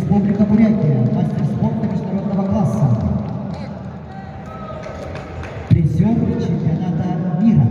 Республика Бурятия, мастер спорта международного класса. Призер чемпионата мира.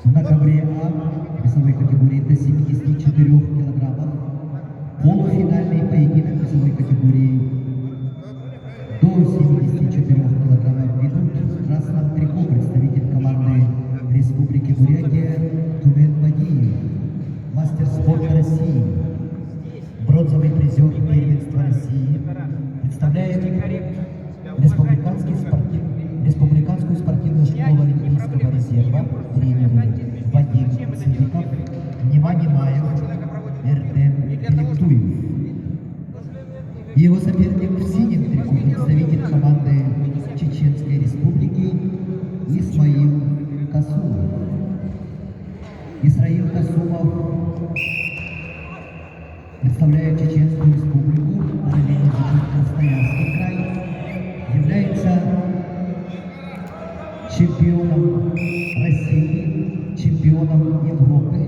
На ковре А весовой категории до 74 килограммов. Полуфинальный поединок весовой категории до 74 килограммов ведут в красном трико представитель команды Республики Бурятия Тумен Бадиев, мастер спорта России, бронзовый призер первенства России, представляет Республику Республиканскую спортивную школу Олимпийского резерва, тренеры Вадим Цивиков, Нива Немаев, Эрдем Пелектуев. И его соперник в синем трико, представитель команды Чеченской Республики Исмаил Касумов. Исраил Касумов представляет Чеченскую Республику, параллельно Красноярский край, является чемпионом России, чемпионом Европы,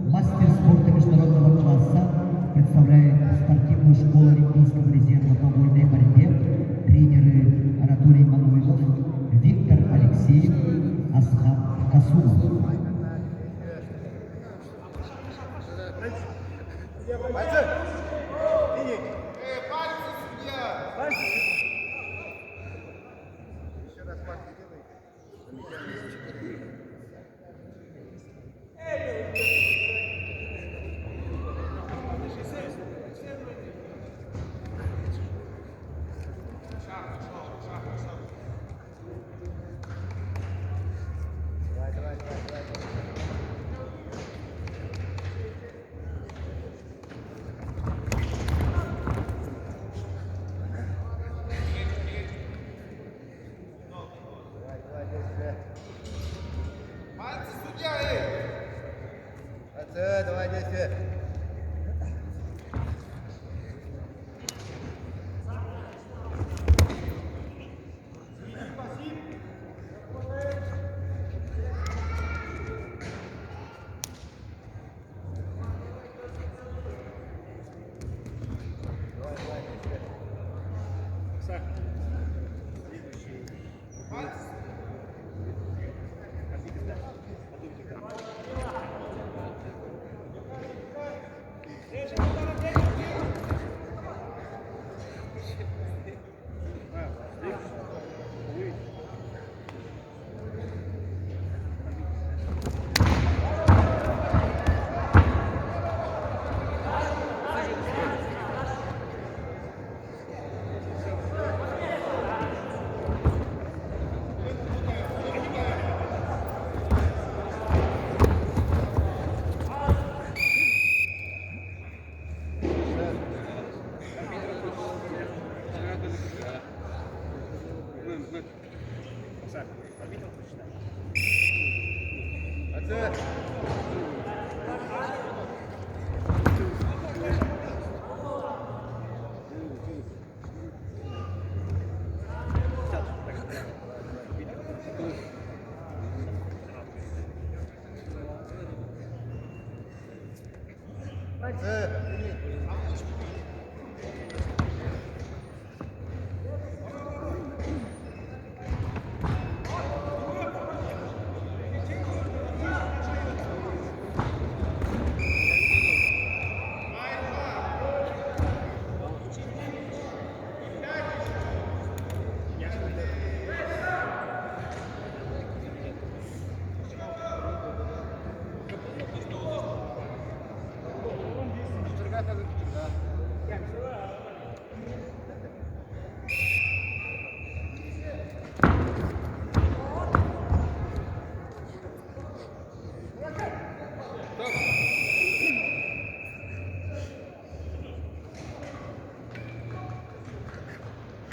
мастер спорта международного класса, представляет спортивную школу Олимпийского резерва по вольной борьбе, тренеры Анатолий Мануилов, Виктор Алексеев, Асхат Касумов. Давай, действие.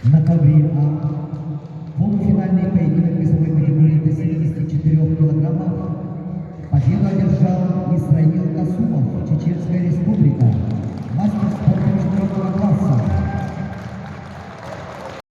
На ковре А полуфинальный поединок весовой категории до 74 килограммов победу одержал Исраил Касумов, Чеченская Республика.